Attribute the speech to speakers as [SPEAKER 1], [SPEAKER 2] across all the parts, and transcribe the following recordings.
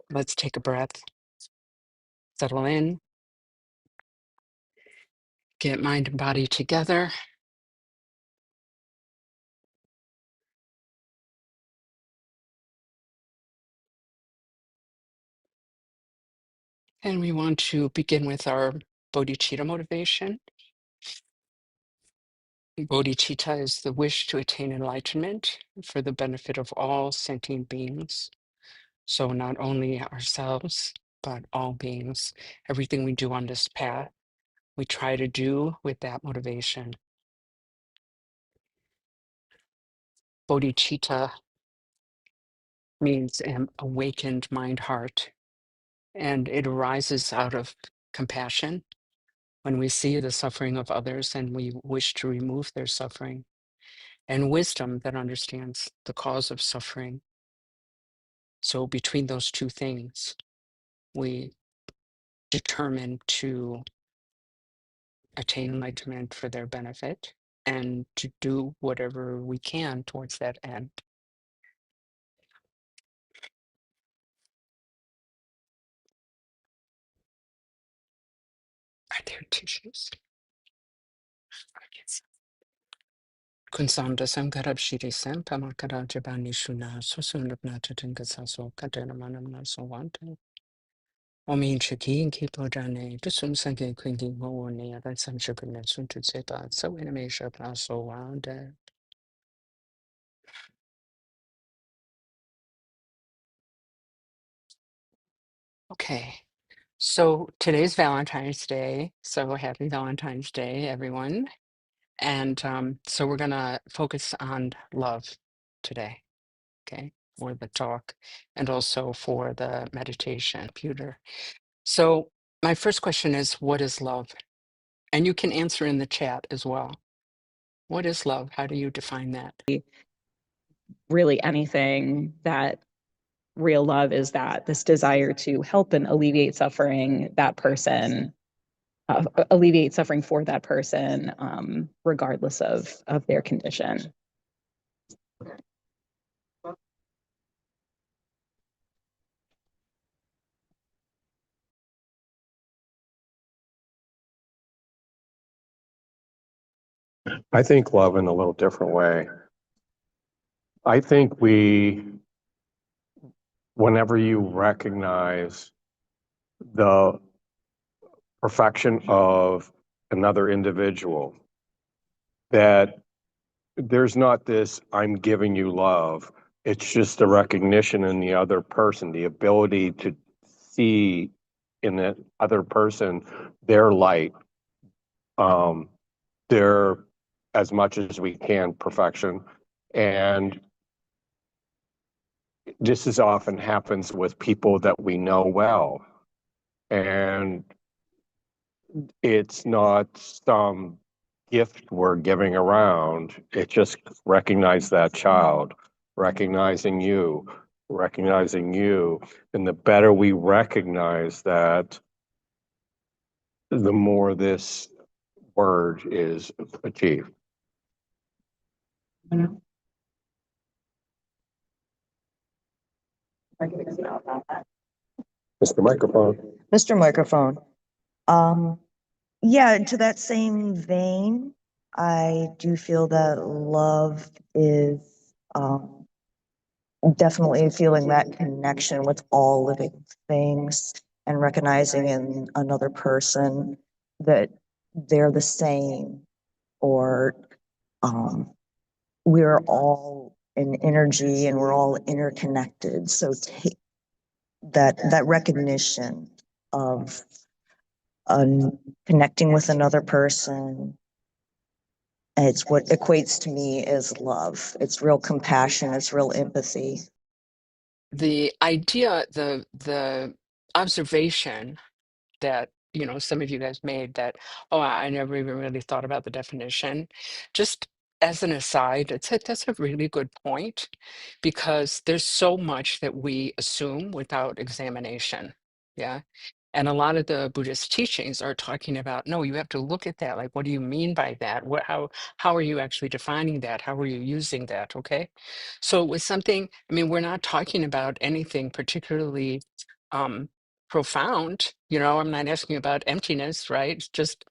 [SPEAKER 1] Let's take a breath, settle in, get mind and body together. And we want to begin with our bodhicitta motivation. Bodhicitta is the wish to attain enlightenment for the benefit of all sentient beings. So not only ourselves, but all beings. Everything we do on this path, we try to do with that motivation. Bodhicitta means an awakened mind-heart, and it arises out of compassion when we see the suffering of others and we wish to remove their suffering, and wisdom that understands the cause of suffering. So between those two things, we determine to attain enlightenment for their benefit and to do whatever we can towards that end. Are there tissues? Yes. Kunsanda Sankarab Shiri Sam Pamakara Jabani Shuna Susunabnata Tingasaso Katanamanam Nasawanta. Omin Chaki and Kipo Dane, the Sum Sanke Quinking Moone, and some sugar soon to Zepa, so in a measure so wound. Okay, so today's Valentine's Day, so happy Valentine's Day, everyone. And so we're going to focus on love today, okay, for the talk and also for the meditation, Peter. So my first question is, what is love? And you can answer in the chat as well. What is love? How do you define that?
[SPEAKER 2] Really anything that real love is, that this desire to help and alleviate suffering that person, alleviate suffering for that person, regardless of their condition.
[SPEAKER 3] I think love in a little different way. I think whenever you recognize the perfection of another individual, that there's not this, I'm giving you love. It's just a recognition in the other person, the ability to see in the other person their light, their, as much as we can, perfection. And this as often happens with people that we know well. And it's not some gift we're giving around. It just recognize that child, recognizing you. And the better we recognize that, the more this word is achieved. Mr. Microphone.
[SPEAKER 4] Mr. Microphone. Yeah, to that same vein, I do feel that love is definitely feeling that connection with all living things and recognizing in another person that they're the same, or we're all an energy and we're all interconnected. So take that recognition of connecting with another person. It's what equates to me as love. It's real compassion. It's real empathy.
[SPEAKER 1] The idea, the observation that, you know, some of you guys made that, oh, I never even really thought about the definition. Just as an aside, that's a really good point, because there's so much that we assume without examination. Yeah. And a lot of the Buddhist teachings are talking about, no, you have to look at that. Like, what do you mean by that? How are you actually defining that? How are you using that? Okay. So with something, I mean, we're not talking about anything particularly um, profound. I'm not asking about emptiness, right? It's just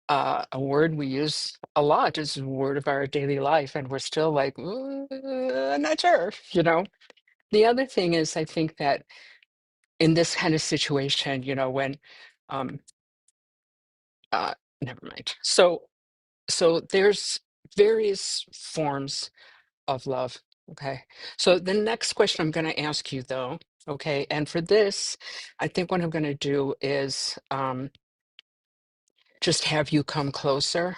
[SPEAKER 1] a word we use a lot. It's a word of our daily life, and we're still like, I'm not sure. The other thing is, I think that in this kind of situation, when um uh never mind. So there's various forms of love. Okay. So the next question I'm going to ask you though, okay, and for this, I think what I'm going to do is just have you come closer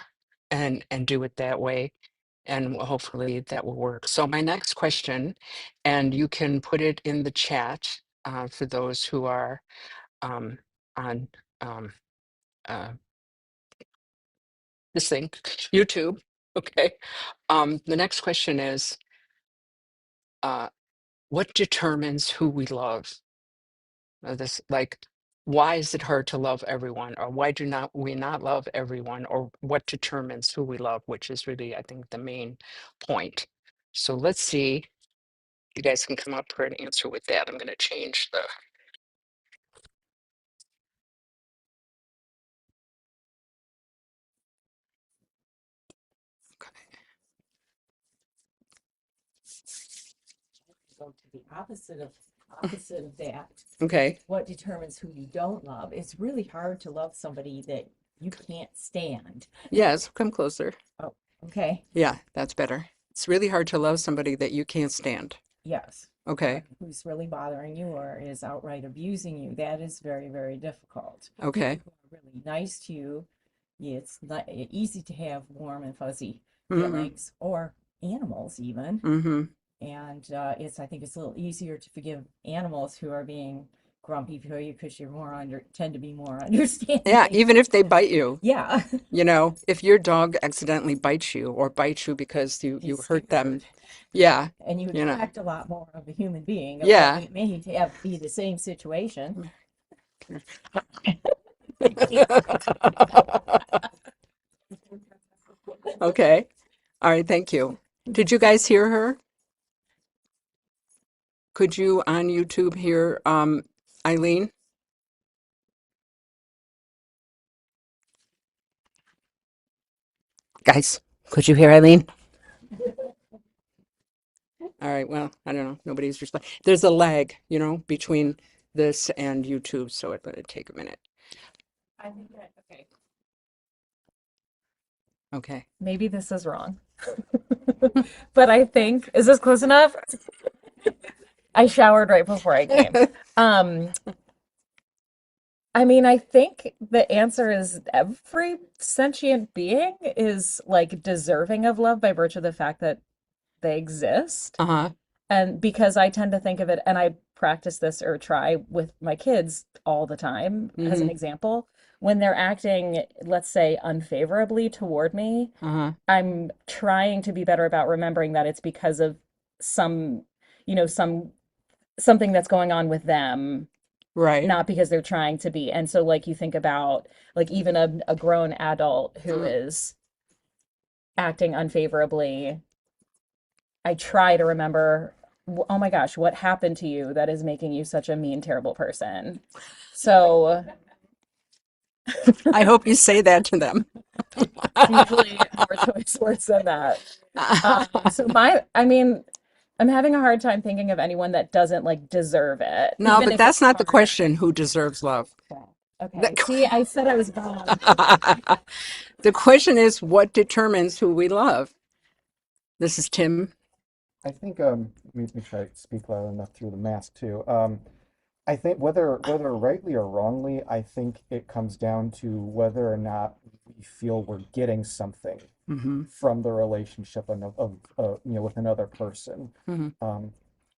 [SPEAKER 1] and do it that way, and hopefully that will work. So my next question, and you can put it in the chat for those who are um, on um, uh, this thing, YouTube. Okay. The next question is, uh, what determines who we love? This like, why is it hard to love everyone, or why do not we not love everyone, or what determines who we love, which is really, I think, the main point. So let's see. You guys can come up for an answer with that. I'm going to change the.
[SPEAKER 5] Go to the opposite of that.
[SPEAKER 1] Okay.
[SPEAKER 5] What determines who you don't love? It's really hard to love somebody that you can't stand.
[SPEAKER 1] Yes, come closer.
[SPEAKER 5] Oh, okay.
[SPEAKER 1] Yeah, that's better. It's really hard to love somebody that you can't stand.
[SPEAKER 5] Yes.
[SPEAKER 1] Okay.
[SPEAKER 5] Who's really bothering you or is outright abusing you. That is very, very difficult.
[SPEAKER 1] Okay.
[SPEAKER 5] People who are really nice to you, it's not easy to have warm and fuzzy
[SPEAKER 1] Mhm.
[SPEAKER 5] feelings, or animals even.
[SPEAKER 1] Mm-hmm.
[SPEAKER 5] And I think it's a little easier to forgive animals who are being grumpy for you because you're tend to be more understanding.
[SPEAKER 1] Yeah, even if they bite you.
[SPEAKER 5] Yeah.
[SPEAKER 1] If your dog accidentally bites you or bites you because you
[SPEAKER 5] He's
[SPEAKER 1] hurt them.
[SPEAKER 5] scared.
[SPEAKER 1] Yeah.
[SPEAKER 5] And you
[SPEAKER 1] You know.
[SPEAKER 5] expect a lot more of a human being.
[SPEAKER 1] Yeah.
[SPEAKER 5] It may be the same situation.
[SPEAKER 1] Okay. All right, thank you. Did you guys hear her? Could you on YouTube hear Eileen? Guys, could you hear Eileen? All right, well, I don't know. Nobody's responding. There's a lag, between this and YouTube, so it'll take a minute.
[SPEAKER 5] I think that, okay.
[SPEAKER 1] Okay.
[SPEAKER 6] Maybe this is wrong. But I think, is this close enough? I showered right before I came. I mean, I think the answer is every sentient being is like deserving of love by virtue of the fact that they exist.
[SPEAKER 1] Uh-huh.
[SPEAKER 6] And because I tend to think of it, and I practice this or try with my kids all the time, as an example, when they're acting, let's say, unfavorably toward me,
[SPEAKER 1] Uh-huh.
[SPEAKER 6] I'm trying to be better about remembering that it's because of some, something that's going on with them,
[SPEAKER 1] Right.
[SPEAKER 6] not because they're trying to be. And so, like, you think about, like, even a grown adult who is acting unfavorably, I try to remember, oh my gosh, what happened to you that is making you such a mean, terrible person? So
[SPEAKER 1] I hope you say that to them.
[SPEAKER 6] usually more choice words than that. I mean, I'm having a hard time thinking of anyone that doesn't like deserve it.
[SPEAKER 1] No,
[SPEAKER 6] even
[SPEAKER 1] but
[SPEAKER 6] if
[SPEAKER 1] that's
[SPEAKER 6] it's
[SPEAKER 1] not the
[SPEAKER 6] hard.
[SPEAKER 1] question, who deserves love.
[SPEAKER 6] Okay. See, I said I was wrong.
[SPEAKER 1] The question is, what determines who we love? This is Tim.
[SPEAKER 7] I think let me try to speak loud enough through the mask too. I think whether rightly or wrongly, I think it comes down to whether or not we feel we're getting something from the relationship with another person.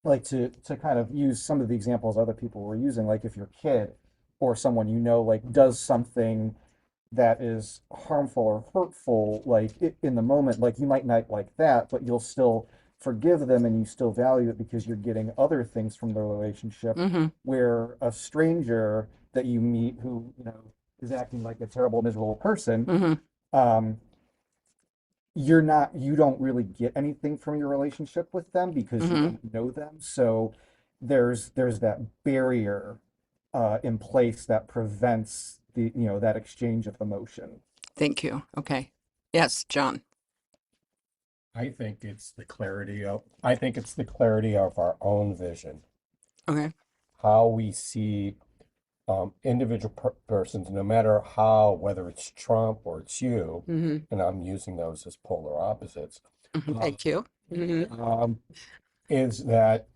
[SPEAKER 7] Like to kind of use some of the examples other people were using, like if your kid or someone like does something that is harmful or hurtful, like in the moment, like you might not like that, but you'll still forgive them and you still value it because you're getting other things from the relationship. Where a stranger, that you meet who, is acting like a terrible, miserable person,
[SPEAKER 1] Mm-hmm.
[SPEAKER 7] you don't really get anything from your relationship with them because you
[SPEAKER 1] Mm-hmm.
[SPEAKER 7] don't know them. So there's that barrier in place that prevents that exchange of emotion.
[SPEAKER 1] Thank you. Okay. Yes, John.
[SPEAKER 3] I think it's the clarity of our own vision,
[SPEAKER 1] Okay.
[SPEAKER 3] how we see individual persons, no matter whether it's Trump or it's you,
[SPEAKER 1] Mm-hmm.
[SPEAKER 3] and I'm using those as polar opposites,
[SPEAKER 1] Mm-hmm. Thank you. Mm-hmm.
[SPEAKER 3] is that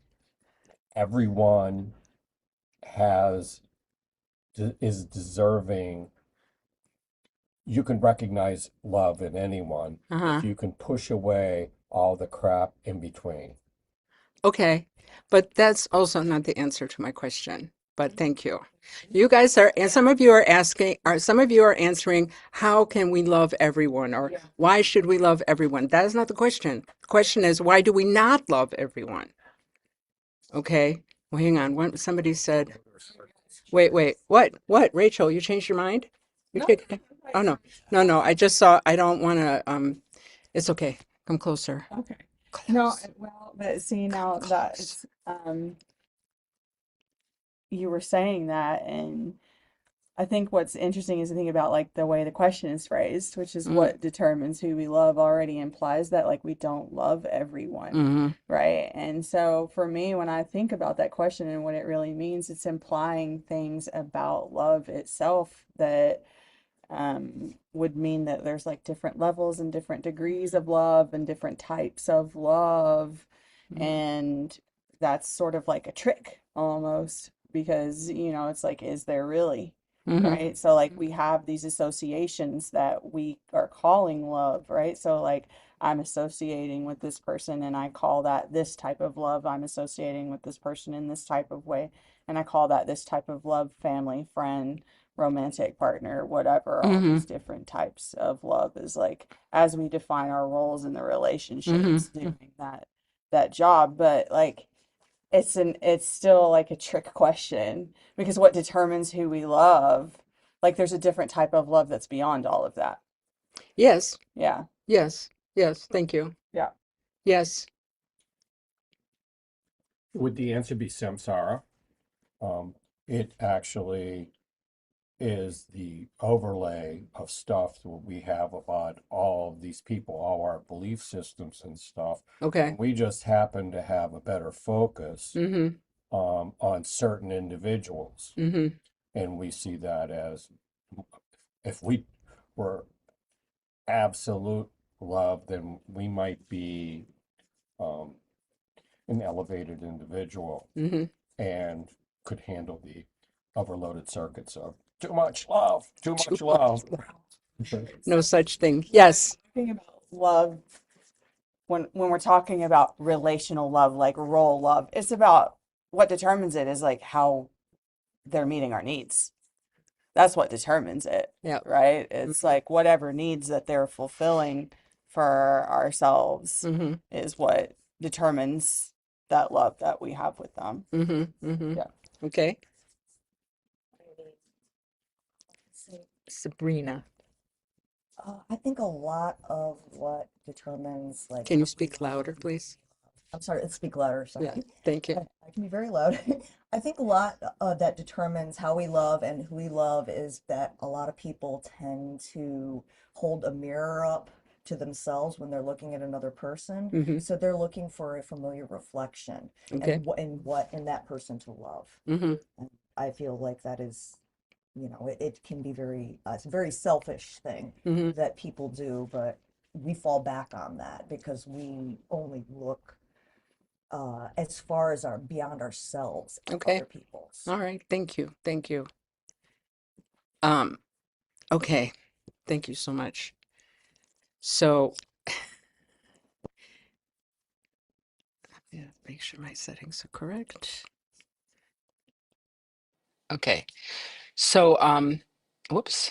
[SPEAKER 3] everyone has is deserving. You can recognize love in anyone
[SPEAKER 1] Uh-huh.
[SPEAKER 3] if you can push away all the crap in between.
[SPEAKER 1] Okay. But that's also not the answer to my question. But thank you. You guys are, and some of you are asking, or some of you are answering, how can we love everyone? Or why should we love everyone? That is not the question. The question is, why do we not love everyone? Okay. Well, hang on. Somebody said, wait. What? Rachel, you changed your mind? Oh, no. No. I just saw, I don't want to, it's okay. Come closer.
[SPEAKER 8] Okay. No,
[SPEAKER 1] Close.
[SPEAKER 8] well, but see now that it's, you were saying that, and I think what's interesting is to think about like the way the question is phrased, which is
[SPEAKER 1] Mm,
[SPEAKER 8] what determines who we love already implies that like we don't love everyone,
[SPEAKER 1] mm-hmm.
[SPEAKER 8] right? And so for me, when I think about that question and what it really means, it's implying things about love itself that would mean that there's like different levels and different degrees of love and different types of love. And that's sort of like a trick almost because, it's like, is there really?
[SPEAKER 1] Mm-hmm.
[SPEAKER 8] Right? So like we have these associations that we are calling love, right? So like I'm associating with this person and I call that this type of love. I'm associating with this person in this type of way. And I call that this type of love, family, friend, romantic partner, whatever, all
[SPEAKER 1] Mm-hmm.
[SPEAKER 8] these different types of love is like as we define our roles in the relationship, it's
[SPEAKER 1] Mm-hmm.
[SPEAKER 8] doing that job. But like it's still like a trick question because what determines who we love, like there's a different type of love that's beyond all of that.
[SPEAKER 1] Yes.
[SPEAKER 8] Yeah.
[SPEAKER 1] Yes. Thank you.
[SPEAKER 8] Yeah.
[SPEAKER 1] Yes.
[SPEAKER 3] Would the answer be samsara? It actually is the overlay of stuff that we have about all of these people, all our belief systems and stuff.
[SPEAKER 1] Okay.
[SPEAKER 3] And we just happen to have a better focus
[SPEAKER 1] Mm-hmm.
[SPEAKER 3] on certain individuals.
[SPEAKER 1] Mm-hmm.
[SPEAKER 3] And we see that as if we were absolute love, then we might be an elevated individual
[SPEAKER 1] Mm-hmm.
[SPEAKER 3] and could handle the overloaded circuits of too much love, too
[SPEAKER 1] Too
[SPEAKER 3] much love.
[SPEAKER 1] No such thing. Yes.
[SPEAKER 8] Talking about love, when we're talking about relational love, like role love, it's about what determines it is like how they're meeting our needs. That's what determines it,
[SPEAKER 1] Yeah.
[SPEAKER 8] right? It's like whatever needs that they're fulfilling for ourselves
[SPEAKER 1] Mm-hmm.
[SPEAKER 8] is what determines that love that we have with them.
[SPEAKER 1] Mm-hmm. Mm-hmm.
[SPEAKER 8] Yeah.
[SPEAKER 1] Okay. Sabrina,
[SPEAKER 4] I think a lot of what determines like.
[SPEAKER 1] can you speak louder, please?
[SPEAKER 4] I'm sorry, let's speak louder, sorry.
[SPEAKER 1] Yeah. Thank you.
[SPEAKER 4] I can be very loud. I think a lot that determines how we love and who we love is that a lot of people tend to hold a mirror up to themselves when they're looking at another person.
[SPEAKER 1] Mm-hmm.
[SPEAKER 4] So they're looking for a familiar reflection
[SPEAKER 1] Okay.
[SPEAKER 4] and what in that person to love.
[SPEAKER 1] Mm-hmm.
[SPEAKER 4] And I feel like that is, it can be it's a very selfish thing
[SPEAKER 1] Mm-hmm.
[SPEAKER 4] that people do, but we fall back on that because we only look as far as beyond ourselves of
[SPEAKER 1] Okay.
[SPEAKER 4] other people's.
[SPEAKER 1] All right. Thank you. Okay. Thank you so much. So, yeah, make sure my settings are correct. Okay. So, whoops.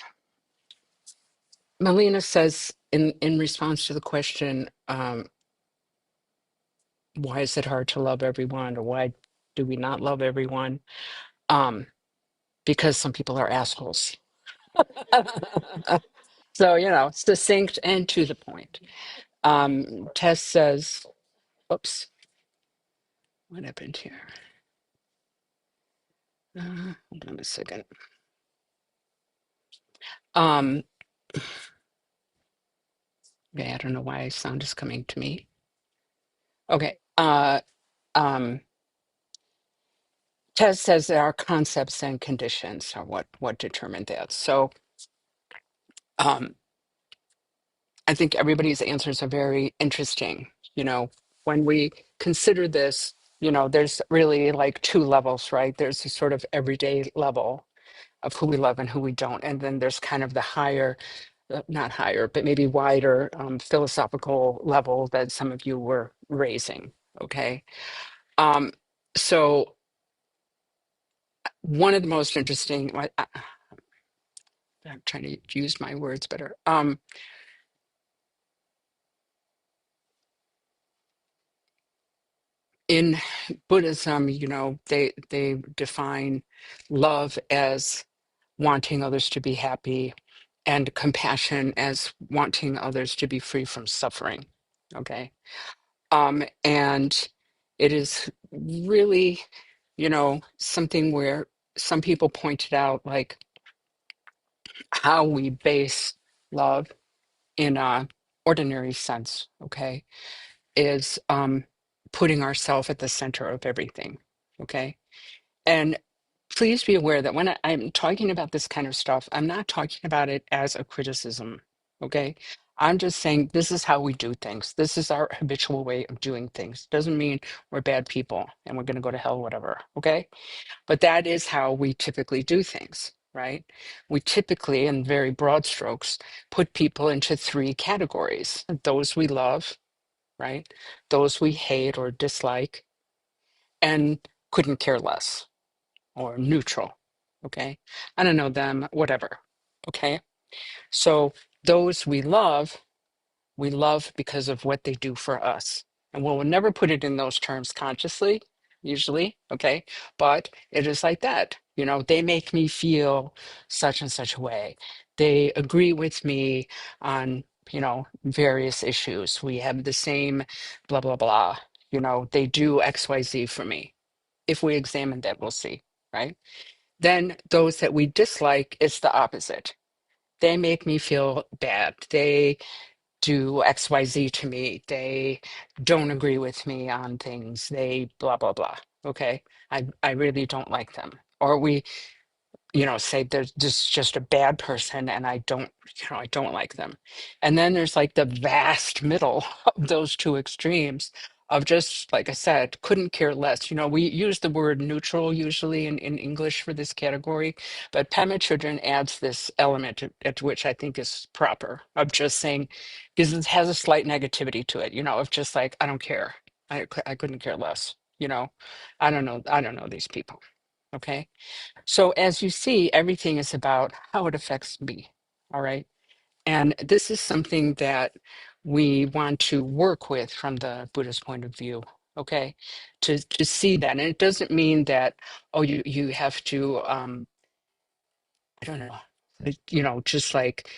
[SPEAKER 1] Melina says in response to the question, why is it hard to love everyone, or why do we not love everyone? because some people are assholes. So, succinct and to the point. Tess says, oops, what happened here? Hold on a second. Okay, I don't know why sound is coming to me. Okay. Tess says there are concepts and conditions are what determine that. So um, I think everybody's answers are very interesting. When we consider this, there's really like two levels, right? There's a sort of everyday level of who we love and who we don't. And then there's kind of the higher, not higher, but maybe wider philosophical level that some of you were raising. Okay. Um, so one of the most interesting, I'm trying to use my words better. In Buddhism, they define love as wanting others to be happy and compassion as wanting others to be free from suffering. Okay. And it is really, something where some people pointed out like how we base love in a ordinary sense, okay, is putting ourselves at the center of everything. Okay. And please be aware that when I'm talking about this kind of stuff, I'm not talking about it as a criticism. Okay. I'm just saying this is how we do things. This is our habitual way of doing things. Doesn't mean we're bad people and we're going to go to hell, whatever. Okay. But that is how we typically do things, right? We typically, in very broad strokes, put people into three categories: those we love, right? Those we hate or dislike, and couldn't care less or neutral. Okay. I don't know them, whatever. Okay. So those we love because of what they do for us. And we'll never put it in those terms consciously, usually. Okay. But it is like that. They make me feel such and such a way. They agree with me on, various issues. We have the same blah, blah, blah. They do XYZ for me. If we examine that, we'll see. Right. Then those that we dislike, it's the opposite. They make me feel bad. They do XYZ to me. They don't agree with me on things. They blah, blah, blah. Okay. I really don't like them. Or we, say there's just a bad person and I don't like them. And then there's like the vast middle of those two extremes of just, like I said, couldn't care less. We use the word neutral usually in English for this category, but Pema Chodron adds this element at which I think is proper of just saying, because it has a slight negativity to it, of just like, I don't care. I couldn't care less. I don't know these people. Okay. So as you see, everything is about how it affects me. All right. And this is something that we want to work with from the Buddhist point of view. Okay. To see that. And it doesn't mean that, oh, you have to I don't know, just like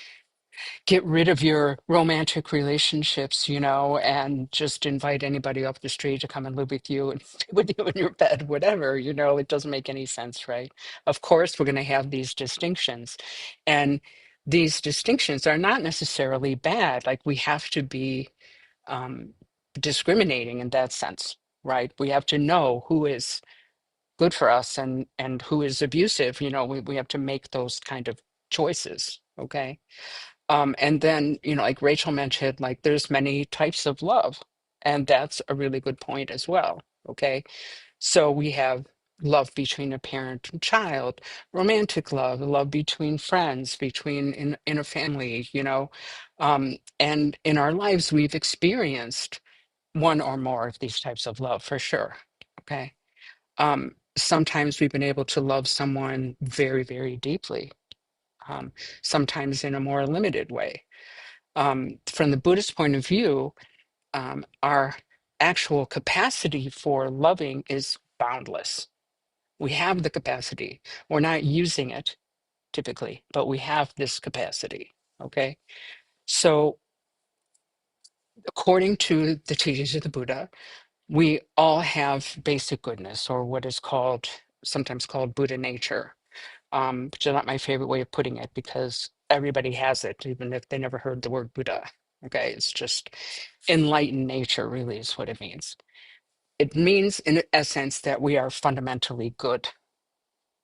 [SPEAKER 1] get rid of your romantic relationships, and just invite anybody off the street to come and live with you and stay with you in your bed, whatever, it doesn't make any sense, right? Of course, we're going to have these distinctions. And these distinctions are not necessarily bad. Like we have to be um, discriminating in that sense, right? We have to know who is good for us and who is abusive. We have to make those kind of choices, okay? And then, like Rachel mentioned, like there's many types of love. And that's a really good point as well. Okay. So we have love between a parent and child, romantic love between friends, between in a family, and in our lives, we've experienced one or more of these types of love for sure. Okay. Sometimes we've been able to love someone very, very deeply. Sometimes in a more limited way. From the Buddhist point of view, our actual capacity for loving is boundless. We have the capacity. We're not using it typically, but we have this capacity. Okay. So, according to the teachings of the Buddha, we all have basic goodness, or what is called, sometimes called Buddha nature, which is not my favorite way of putting it because everybody has it, even if they never heard the word Buddha. Okay. It's just enlightened nature, really, is what it means. It means, in essence, that we are fundamentally good.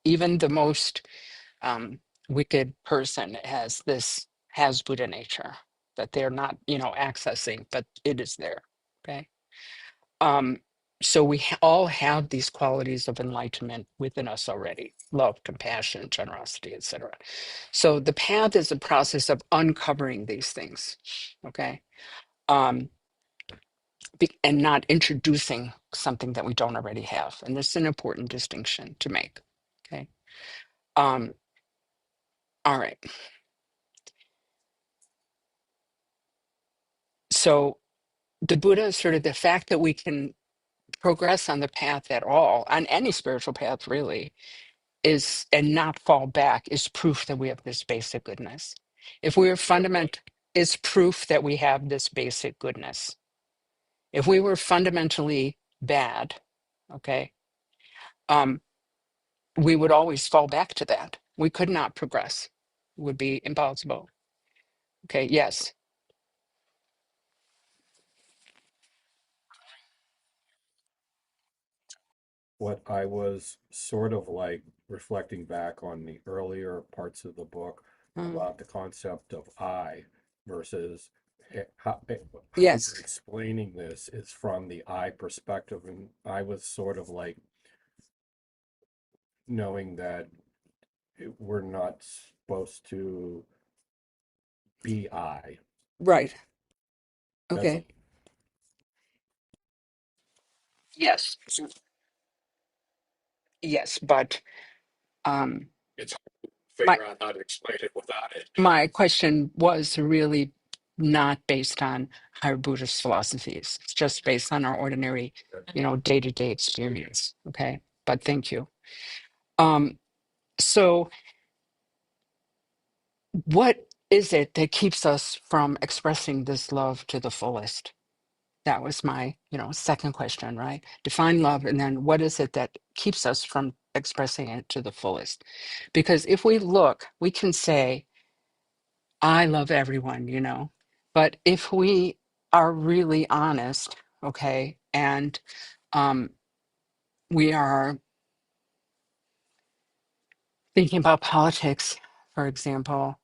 [SPEAKER 1] Even the most wicked person has Buddha nature that they're not, accessing, but it is there. Okay. Um, so we all have these qualities of enlightenment within us already: love, compassion, generosity, etc. So the path is a process of uncovering these things. Okay. Um, and not introducing something that we don't already have. And this is an important distinction to make. Okay. Um, all right. So the Buddha is sort of the fact that we can progress on the path at all, on any spiritual path really, is, and not fall back, is proof that we have this basic goodness. If we are is proof that we have this basic goodness. If we were fundamentally bad, okay, we would always fall back to that. We could not progress. It would be impossible. Okay, yes.
[SPEAKER 3] What I was sort of like reflecting back on the earlier parts of the book about the concept of I versus how
[SPEAKER 1] Yes.
[SPEAKER 3] you're explaining this is from the I perspective. And I was sort of like knowing that we're not supposed to be I.
[SPEAKER 1] Right.
[SPEAKER 3] That's
[SPEAKER 1] Okay. Yes. Yes, but it's hard to figure out how to explain it without it. My question was really not based on higher Buddhist philosophies. It's just based on our ordinary, day-to-day experience. Okay. But thank you. So what is it that keeps us from expressing this love to the fullest? That was my, second question, right? Define love, and then what is it that keeps us from expressing it to the fullest? Because if we look, we can say, I love everyone, but if we are really honest, okay, and we are thinking about politics, for example,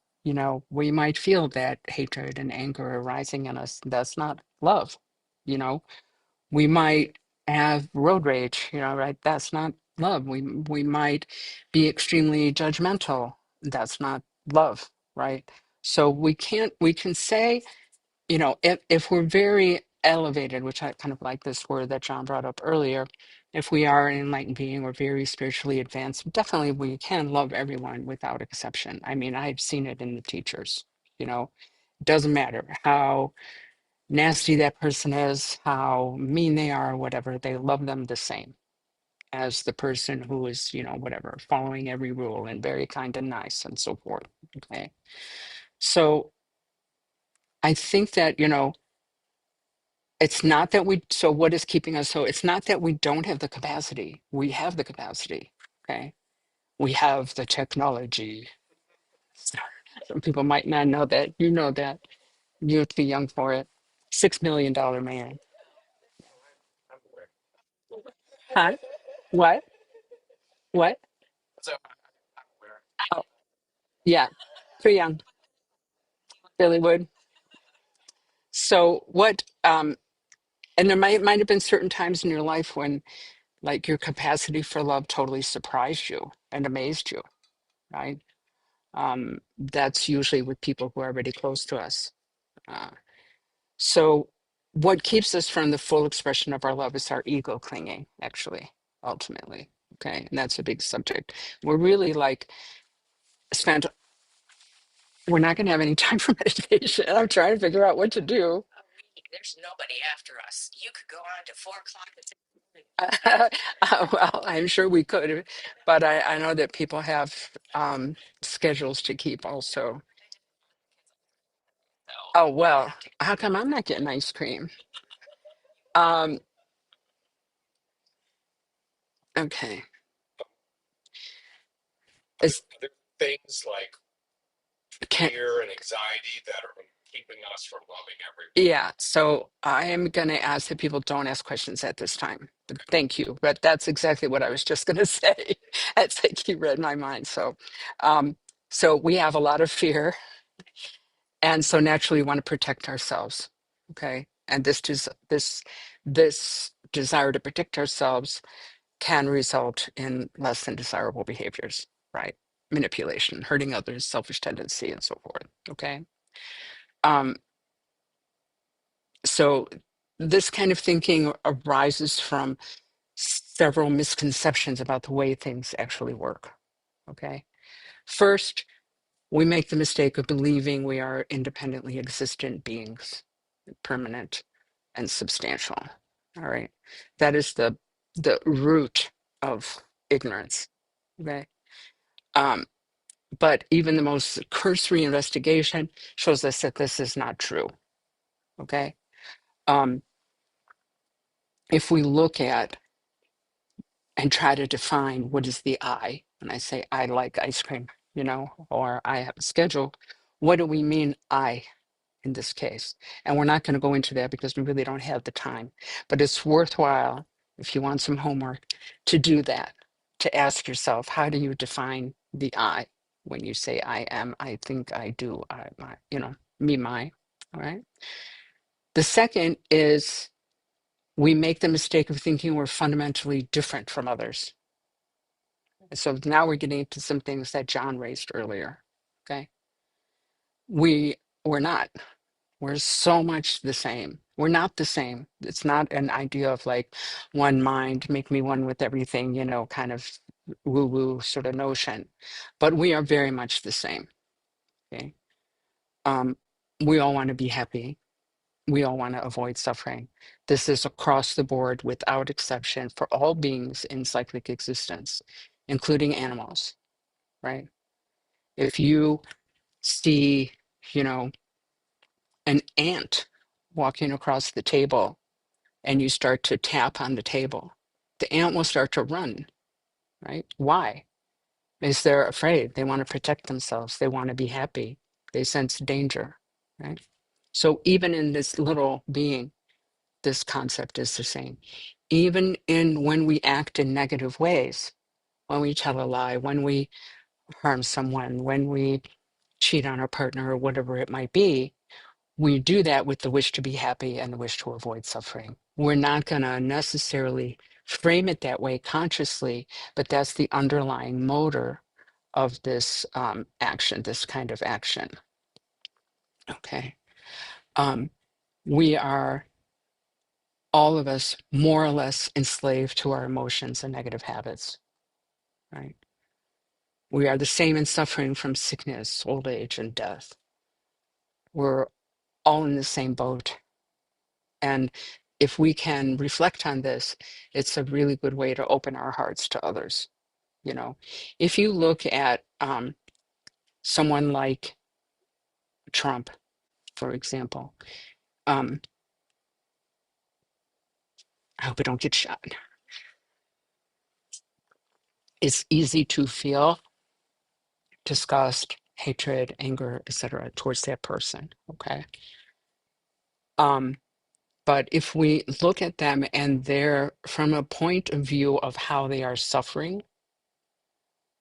[SPEAKER 1] we might feel that hatred and anger arising in us. That's not love. We might have road rage, right? That's not love. We might be extremely judgmental. That's not love, right? So we can say, if we're very elevated, which I kind of like this word that John brought up earlier, if we are an enlightened being or very spiritually advanced, definitely we can love everyone without exception. I mean, I've seen it in the teachers, it doesn't matter how nasty that person is, how mean they are, whatever, they love them the same as the person who is, whatever, following every rule and very kind and nice and so forth. Okay. So I think that, it's not that so what is keeping us? So it's not that we don't have the capacity. We have the capacity. Okay. We have the technology. Some people might not know that. You know that. You're too young for it. $6 million man. Huh? What? What? Oh, yeah. Too young. Billy Wood. So what? And there might have been certain times in your life when, like, your capacity for love totally surprised you and amazed you, right? That's usually with people who are already close to us. Uh, so what keeps us from the full expression of our love is our ego clinging, actually, ultimately. Okay, and that's a big subject. We're really like spent. We're not going to have any time for meditation. I'm trying to figure out what to do. There's nobody after us. You could go on to 4 o'clock. Well, I'm sure we could, but I know that people have schedules to keep also. Oh, well, how come I'm not getting ice cream? Um, okay. It's, can, yeah, so I am going to ask that people don't ask questions at this time. But thank you. But that's exactly what I was just going to say. It's like you read my mind. Um, so we have a lot of fear, and so naturally we want to protect ourselves. Okay, and this desire to protect ourselves can result in less than desirable behaviors, right? Manipulation, hurting others, selfish tendency, and so forth. Okay. Um, so this kind of thinking arises from several misconceptions about the way things actually work. Okay. First, we make the mistake of believing we are independently existent beings, permanent and substantial. All right. That is the root of ignorance. Okay. Um, but even the most cursory investigation shows us that this is not true. Okay. Um, if we look at and try to define what is the I, when I say I like ice cream, or I have a schedule, what do we mean I in this case? And we're not going to go into that because we really don't have the time. But it's worthwhile, if you want some homework, to do that, to ask yourself, how do you define the I when you say I am, I think, I do, me, my, all right? The second is we make the mistake of thinking we're fundamentally different from others. So now we're getting into some things that John raised earlier. Okay. We're not. We're so much the same. We're not the same. It's not an idea of like one mind, make me one with everything, kind of woo-woo sort of notion. But we are very much the same. Okay. We all want to be happy. We all want to avoid suffering. This is across the board without exception for all beings in cyclic existence, including animals, right? If you see, you know, an ant walking across the table and you start to tap on the table, the ant will start to run, right? Why? Because they're afraid. They want to protect themselves. They want to be happy. They sense danger, right? So even in this little being, this concept is the same. Even in when we act in negative ways, when we tell a lie, when we harm someone, when we cheat on our partner or whatever it might be, we do that with the wish to be happy and the wish to avoid suffering. We're not going to necessarily frame it that way consciously, but that's the underlying motor of this action, this kind of action. Okay. We are, all of us, more or less enslaved to our emotions and negative habits, right? We are the same in suffering from sickness, old age, and death. We're all in the same boat. And if we can reflect on this, it's a really good way to open our hearts to others. If you look at someone like Trump, for example, I hope I don't get shot. It's easy to feel disgust, hatred, anger, etc., towards that person. Okay. But if we look at them and they're from a point of view of how they are suffering,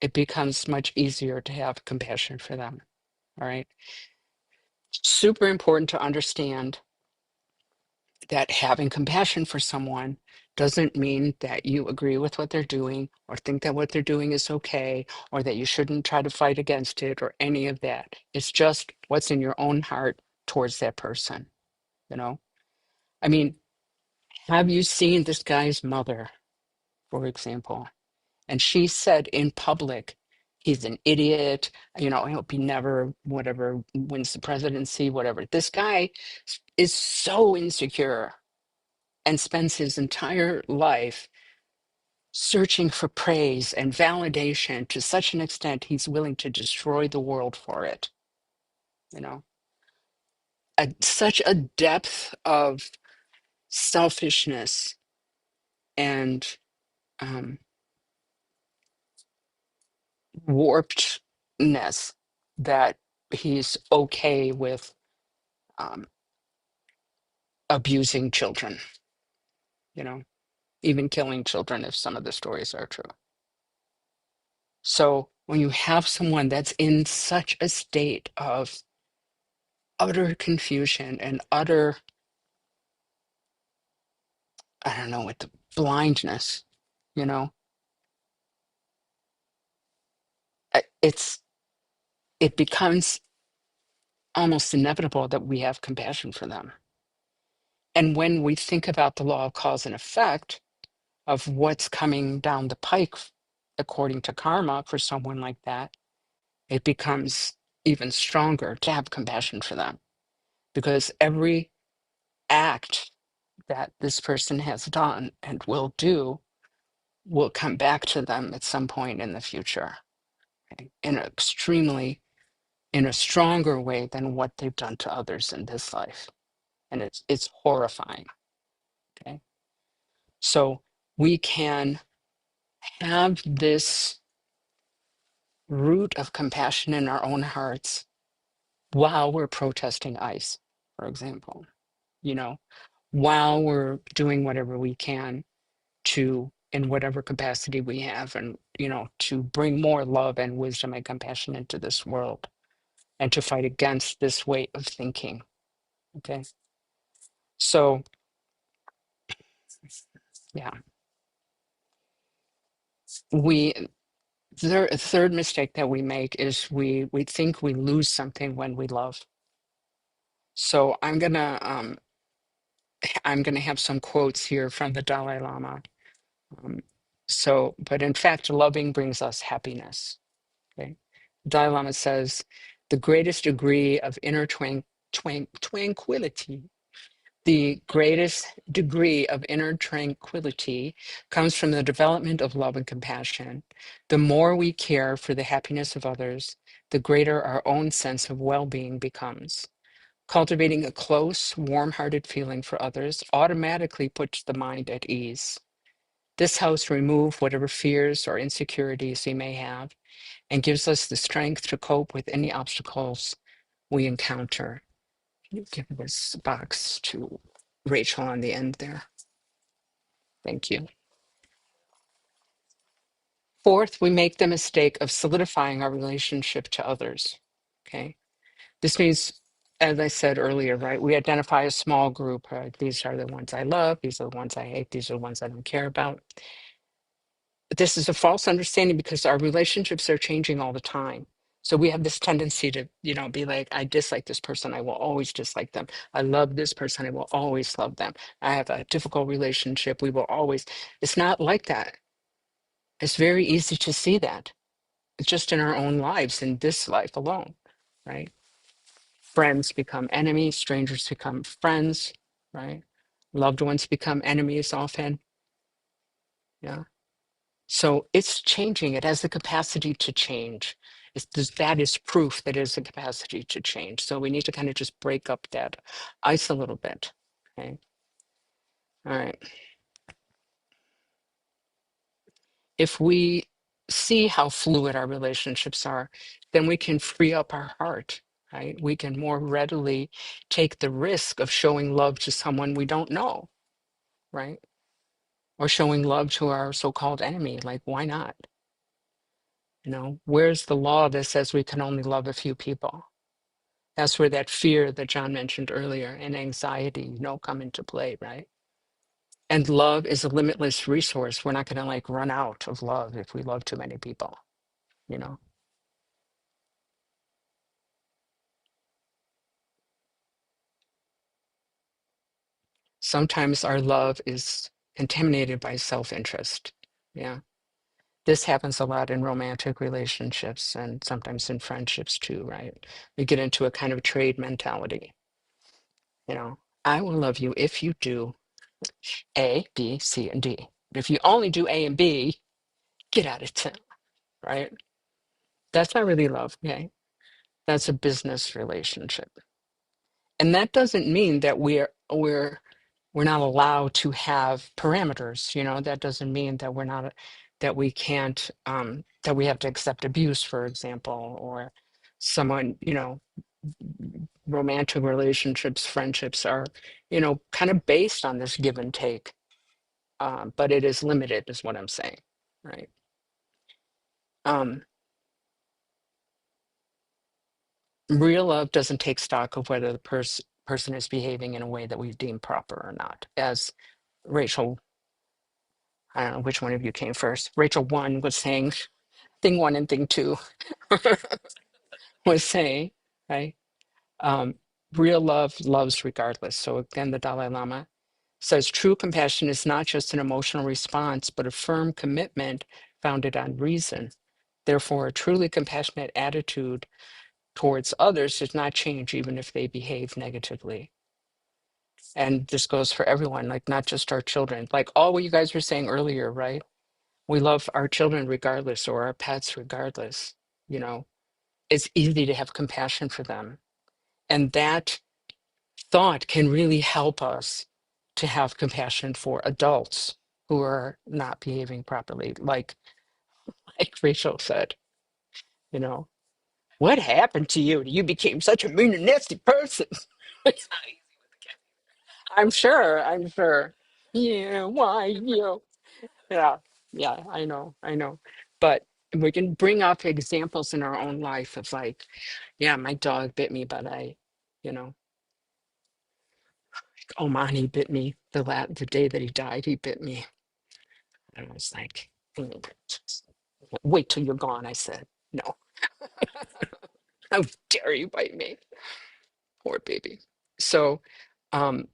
[SPEAKER 1] it becomes much easier to have compassion for them. All right. Super important to understand that having compassion for someone doesn't mean that you agree with what they're doing or think that what they're doing is okay or that you shouldn't try to fight against it or any of that. It's just what's in your own heart towards that person. I mean, have you seen this guy's mother, for example? And she said in public, he's an idiot, I hope he never, whatever, wins the presidency, whatever. This guy is so insecure and spends his entire life searching for praise and validation to such an extent he's willing to destroy the world for it. You know, such a depth of selfishness and um, warpedness that he's okay with um, abusing children, you know, even killing children if some of the stories are true. So when you have someone that's in such a state of utter confusion and utter, I don't know what the blindness, you know, it becomes almost inevitable that we have compassion for them. And when we think about the law of cause and effect of what's coming down the pike according to karma for someone like that, it becomes even stronger to have compassion for them, because every act that this person has done and will do will come back to them at some point in the future, okay, in a stronger way than what they've done to others in this life. And it's horrifying. Okay. So we can have this root of compassion in our own hearts while we're protesting ICE, for example, you know, while we're doing whatever we can to, in whatever capacity we have, and, you know, to bring more love and wisdom and compassion into this world and to fight against this way of thinking. Okay. So, yeah, the third mistake that we make is we think we lose something when we love. So I'm gonna have some quotes here from the Dalai Lama. But in fact, loving brings us happiness. Okay, Dalai Lama says the greatest degree of inner tranquility. The greatest degree of inner tranquility comes from the development of love and compassion. The more we care for the happiness of others, the greater our own sense of well-being becomes. Cultivating a close, warm-hearted feeling for others automatically puts the mind at ease. This helps remove whatever fears or insecurities we may have and gives us the strength to cope with any obstacles we encounter. Can you give this box to Rachel on the end there? Thank you. Fourth, we make the mistake of solidifying our relationship to others. Okay. This means, as I said earlier, right, we identify a small group. Right? These are the ones I love. These are the ones I hate. These are the ones I don't care about. But this is a false understanding because our relationships are changing all the time. So we have this tendency to, you know, be like, I dislike this person, I will always dislike them. I love this person, I will always love them. I have a difficult relationship, we will always. It's not like that. It's very easy to see that. It's just in our own lives, in this life alone, right? Friends become enemies, strangers become friends, right? Loved ones become enemies often. Yeah. So it's changing. It has the capacity to change. That is proof that it has the capacity to change. So we need to kind of just break up that ice a little bit. Okay. All right. If we see how fluid our relationships are, then we can free up our heart, right? We can more readily take the risk of showing love to someone we don't know, right? Or showing love to our so-called enemy. Like, why not? You know, where's the law that says we can only love a few people? That's where that fear that John mentioned earlier and anxiety, you know, come into play, right? And love is a limitless resource. We're not going to like run out of love if we love too many people, you know? Sometimes our love is contaminated by self-interest. Yeah. This happens a lot in romantic relationships and sometimes in friendships too, right? We get into a kind of trade mentality. You know, I will love you if you do A, B, C, and D. But if you only do A and B, get out of town, right? That's not really love, okay? That's a business relationship. And that doesn't mean that we're not allowed to have parameters, you know. That doesn't mean that we're not that we can't that we have to accept abuse, for example, or someone, you know, romantic relationships, friendships are, you know, kind of based on this give and take. But it is limited, is what I'm saying, right? Real love doesn't take stock of whether the person is behaving in a way that we deem proper or not. As Rachel, I don't know which one of you came first. Rachel 1 was saying, thing 1 and thing 2 was saying, right? Um, Real love loves regardless. So again, the Dalai Lama says true compassion is not just an emotional response, but a firm commitment founded on reason. Therefore, a truly compassionate attitude towards others does not change even if they behave negatively. And this goes for everyone, like not just our children. Like all what you guys were saying earlier, right? We love our children regardless, or our pets regardless. You know, it's easy to have compassion for them. And that thought can really help us to have compassion for adults who are not behaving properly. Like Rachel said, you know, what happened to you? You became such a mean and nasty person. It's not easy with the cat. I'm sure. Yeah, why? You know, yeah, yeah, I know. But we can bring up examples in our own life of like, yeah, my dog bit me, but you know, Omani bit me the day that he died, he bit me. And I was like, "Mm, wait till you're gone," I said. No, how dare you bite me? Poor baby. So, um,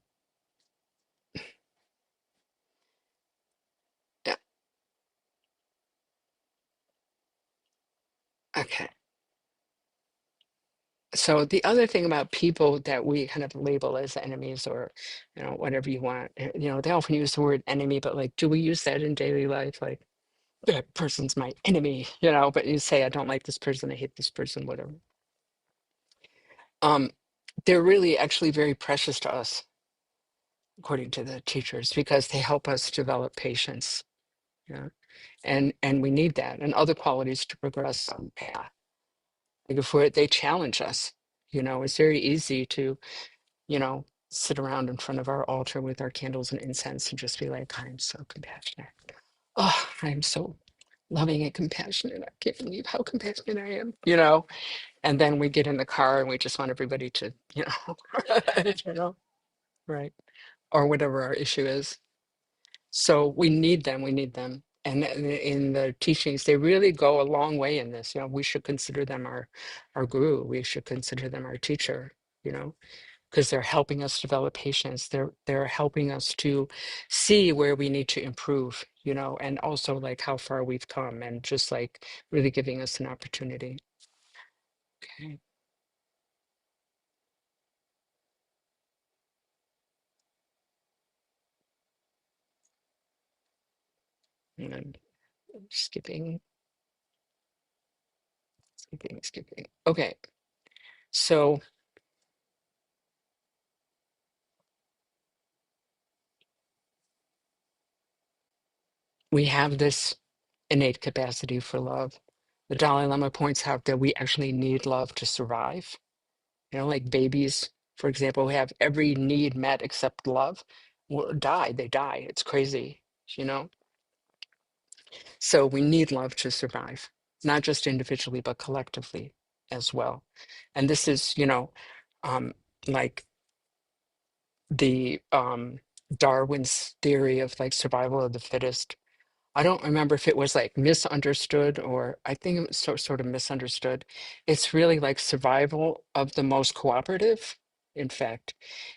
[SPEAKER 1] yeah, okay. So the other thing about people that we kind of label as enemies, or, you know, whatever you want, you know, they often use the word enemy, but like, do we use that in daily life? Like, that person's my enemy, you know, but you say, I don't like this person, I hate this person, whatever. Um, they're really actually very precious to us, according to the teachers, because they help us develop patience. Yeah. And we need that and other qualities to progress on the path. Like if they challenge us, you know, it's very easy to, you know, sit around in front of our altar with our candles and incense and just be like, I'm so compassionate. Oh, I'm so loving and compassionate. I can't believe how compassionate I am, you know. And then we get in the car and we just want everybody to, you know, you know, right. Or whatever our issue is. So we need them. We need them. And in the teachings, they really go a long way in this. You know, we should consider them our guru. We should consider them our teacher, you know, because they're helping us develop patience. They're helping us to see where we need to improve, you know, and also like how far we've come, and just like really giving us an opportunity. Okay. And I'm skipping. Okay. So we have this innate capacity for love. The Dalai Lama points out that we actually need love to survive. You know, like babies, for example, who have every need met except love, will die. They die. It's crazy, you know? So we need love to survive, not just individually, but collectively as well. And this is, you know, um, like the Darwin's theory of like survival of the fittest. I don't remember if it was like misunderstood, or I think it was sort of misunderstood. It's really like survival of the most cooperative. In fact,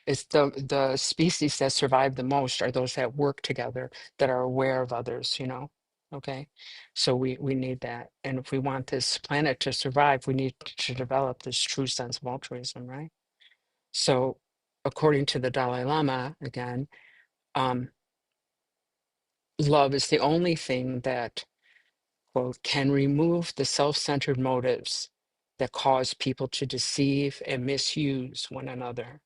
[SPEAKER 1] it's the species that survive the most are those that work together, that are aware of others, you know. Okay. So we need that. And if we want this planet to survive, we need to develop this true sense of altruism, right? So according to the Dalai Lama, again, um, love is the only thing that, quote, can remove the self-centered motives that cause people to deceive and misuse one another.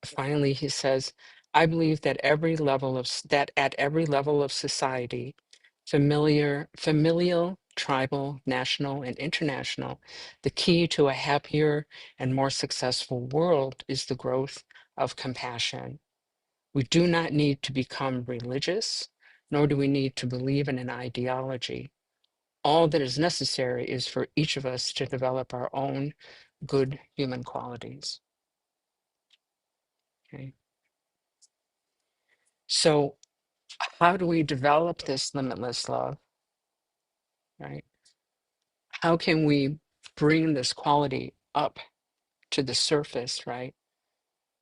[SPEAKER 1] Finally, he says, I believe that at every level of society, familial, tribal, national, and international, the key to a happier and more successful world is the growth of compassion. We do not need to become religious, nor do we need to believe in an ideology. All that is necessary is for each of us to develop our own good human qualities. Okay. So how do we develop this limitless love, right? How can we bring this quality up to the surface, right?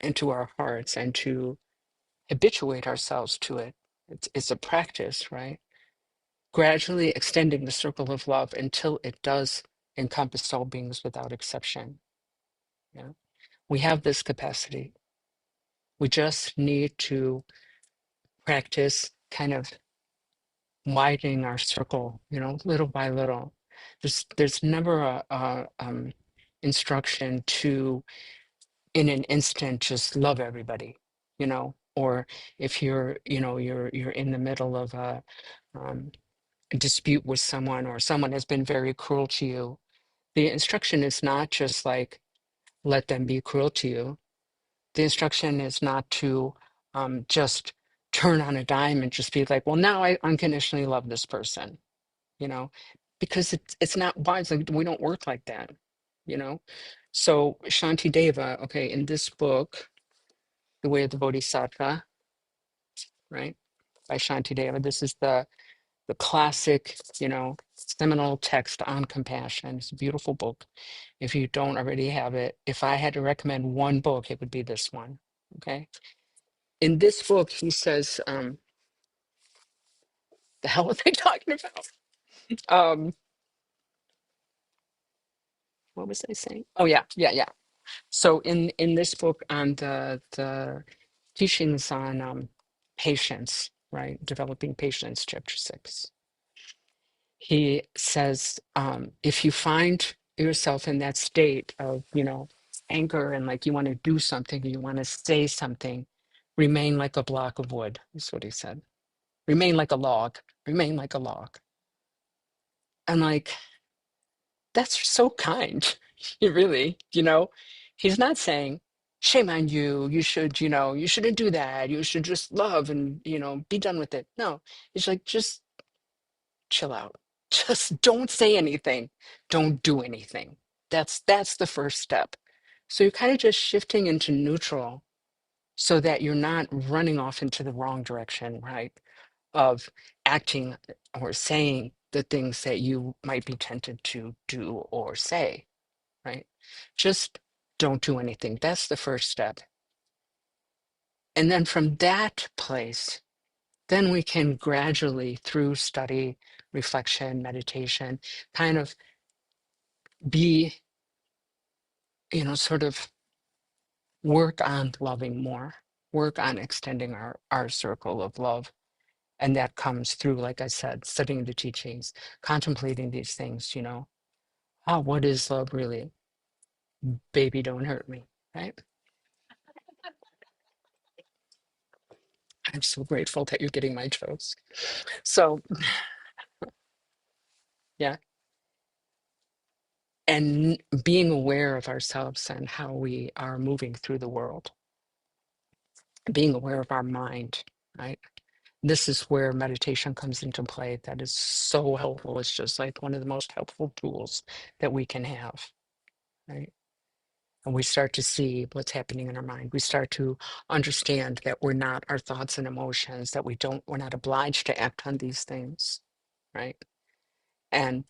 [SPEAKER 1] Into our hearts and to habituate ourselves to it. It's a practice, right? Gradually extending the circle of love until it does encompass all beings without exception. Yeah. We have this capacity. We just need to practice kind of widening our circle, little by little. There's never a instruction to, in an instant, just love everybody, or if you're in the middle of um, a dispute with someone, or someone has been very cruel to you. The instruction is not just like, let them be cruel to you. The instruction is not to just turn on a dime and just be like, well, now I unconditionally love this person, because it's not wise. Like, we don't work like that, you know. So Shanti Deva, okay, in this book, The Way of the Bodhisattva, right, by Shanti Deva, this is the classic, seminal text on compassion. It's a beautiful book. If you don't already have it, if I had to recommend one book, it would be this one. Okay. In this book, he says, the hell are they talking about? What was I saying? Oh yeah, yeah. So in this book on the teachings on patience, right? Developing patience, chapter 6. He says, if you find yourself in that state of, anger, and like you want to do something, you want to say something, remain like a block of wood, is what he said. Remain like a log, remain like a log. And like, that's so kind. Really, he's not saying, shame on you, you should, you shouldn't do that. You should just love and, be done with it. No, it's like, just chill out. Just don't say anything. Don't do anything. That's the first step. So you're kind of just shifting into neutral so that you're not running off into the wrong direction, right? Of acting or saying the things that you might be tempted to do or say, right? Just don't do anything. That's the first step. And then from that place, then we can gradually, through study, reflection, meditation, kind of be, sort of work on loving more, work on extending our circle of love. And that comes through, like I said, studying the teachings, contemplating these things, oh, what is love really? Baby, don't hurt me, right? I'm so grateful that you're getting my jokes. So, yeah. And being aware of ourselves and how we are moving through the world, being aware of our mind, right? This is where meditation comes into play. That is so helpful. It's just like one of the most helpful tools that we can have, right? And we start to see what's happening in our mind. We start to understand that we're not our thoughts and emotions, that we're not obliged to act on these things, right? And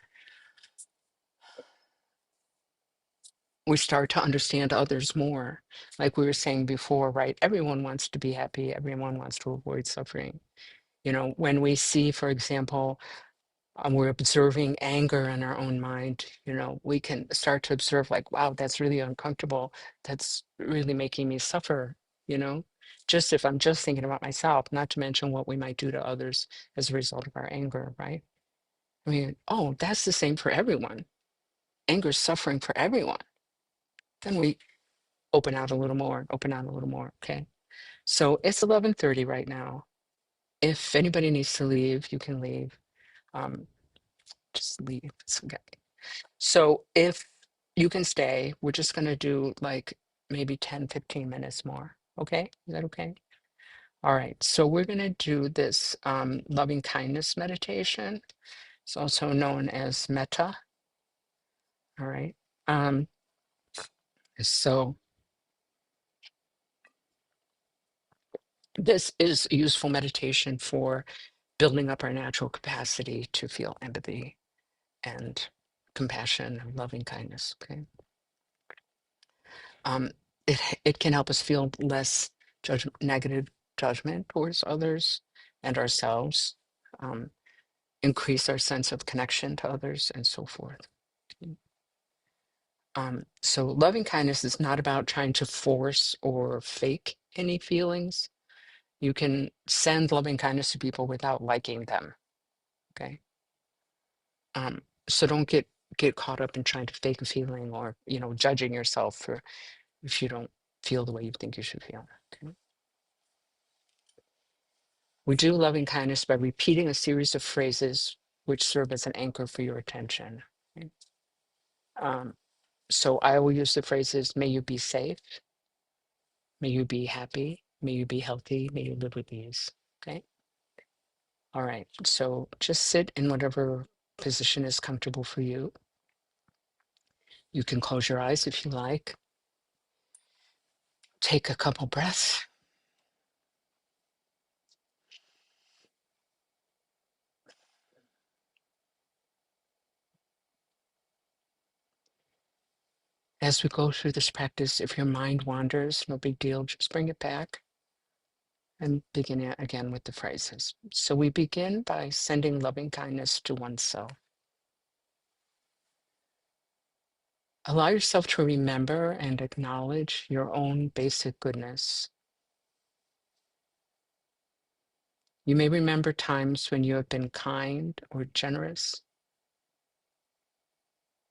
[SPEAKER 1] we start to understand others more. Like we were saying before, right? Everyone wants to be happy. Everyone wants to avoid suffering. When we see, for example, we're observing anger in our own mind, we can start to observe like, wow, that's really uncomfortable. That's really making me suffer, just if I'm just thinking about myself, not to mention what we might do to others as a result of our anger, right? I mean, oh, that's the same for everyone. Anger is suffering for everyone. Then we open out a little more, open out a little more. Okay. So it's 11:30 right now. If anybody needs to leave, you can leave. Um, just leave. It's okay. So if you can stay, we're just going to do like maybe 10, 15 minutes more. Okay. Is that okay? All right. So we're going to do this loving kindness meditation. It's also known as metta. All right. Um, so this is a useful meditation for building up our natural capacity to feel empathy and compassion and loving kindness. Okay. Um, it can help us feel less negative judgment towards others and ourselves, increase our sense of connection to others, and so forth. So loving kindness is not about trying to force or fake any feelings. You can send loving kindness to people without liking them. Okay. So don't get caught up in trying to fake a feeling or judging yourself for if you don't feel the way you think you should feel. Okay. We do loving kindness by repeating a series of phrases which serve as an anchor for your attention. Okay. So I will use the phrases, may you be safe, may you be happy, may you be healthy, may you live with ease. Okay. All right. So just sit in whatever position is comfortable for you. You can close your eyes if you like. Take a couple breaths. As we go through this practice, if your mind wanders, no big deal, just bring it back and begin it again with the phrases. So we begin by sending loving kindness to oneself. Allow yourself to remember and acknowledge your own basic goodness. You may remember times when you have been kind or generous.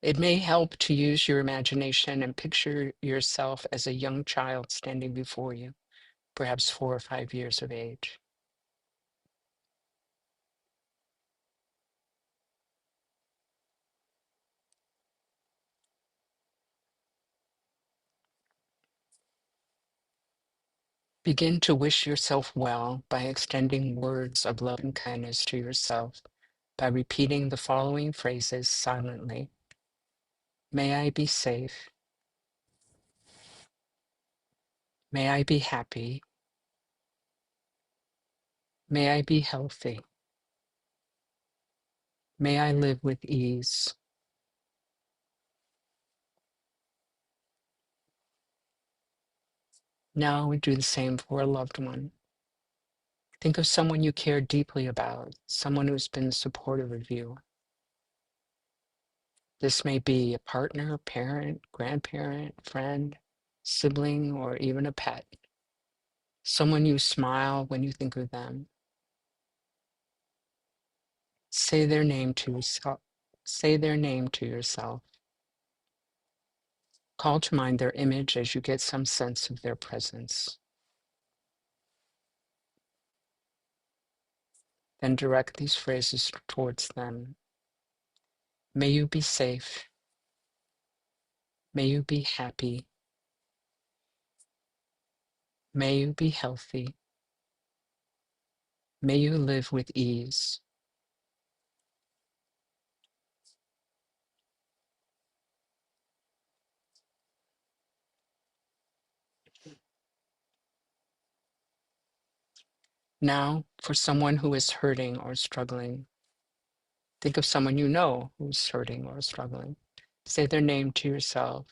[SPEAKER 1] It may help to use your imagination and picture yourself as a young child standing before you, perhaps 4 or 5 years of age. Begin to wish yourself well by extending words of love and kindness to yourself by repeating the following phrases silently. May I be safe. May I be happy. May I be healthy. May I live with ease. Now we do the same for a loved one. Think of someone you care deeply about, someone who's been supportive of you. This may be a partner, parent, grandparent, friend, sibling, or even a pet. Someone you smile when you think of them. Say their name to yourself. Say their name to yourself. Call to mind their image as you get some sense of their presence. Then direct these phrases towards them. May you be safe. May you be happy. May you be healthy. May you live with ease. Now, for someone who is hurting or struggling, think of someone you know who's hurting or struggling. Say their name to yourself.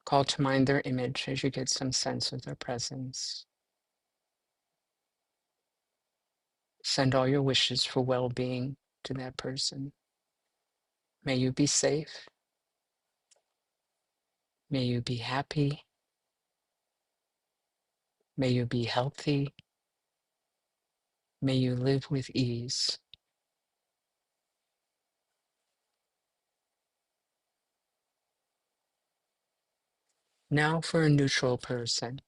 [SPEAKER 1] Call to mind their image as you get some sense of their presence. Send all your wishes for well-being to that person. May you be safe. May you be happy. May you be healthy. May you live with ease. Now for a neutral person.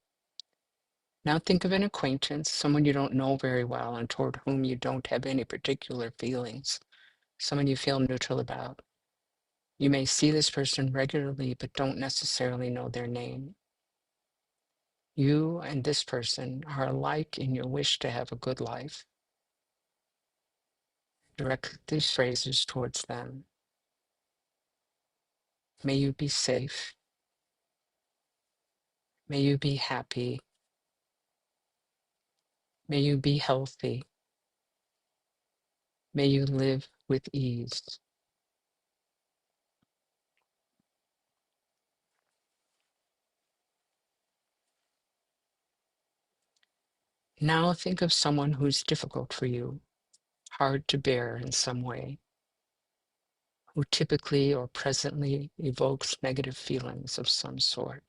[SPEAKER 1] Now think of an acquaintance, someone you don't know very well and toward whom you don't have any particular feelings, someone you feel neutral about. You may see this person regularly, but don't necessarily know their name. You and this person are alike in your wish to have a good life. Direct these phrases towards them. May you be safe. May you be happy. May you be healthy. May you live with ease. Now think of someone who's difficult for you, hard to bear in some way, who typically or presently evokes negative feelings of some sort.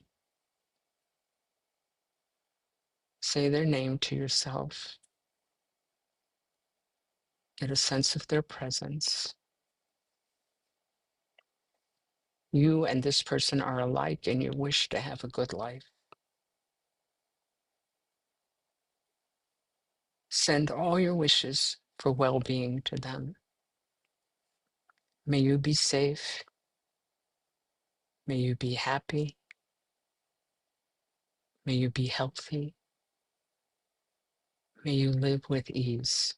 [SPEAKER 1] Say their name to yourself. Get a sense of their presence. You and this person are alike in your wish to have a good life. Send all your wishes for well-being to them. May you be safe. May you be happy. May you be healthy. May you live with ease.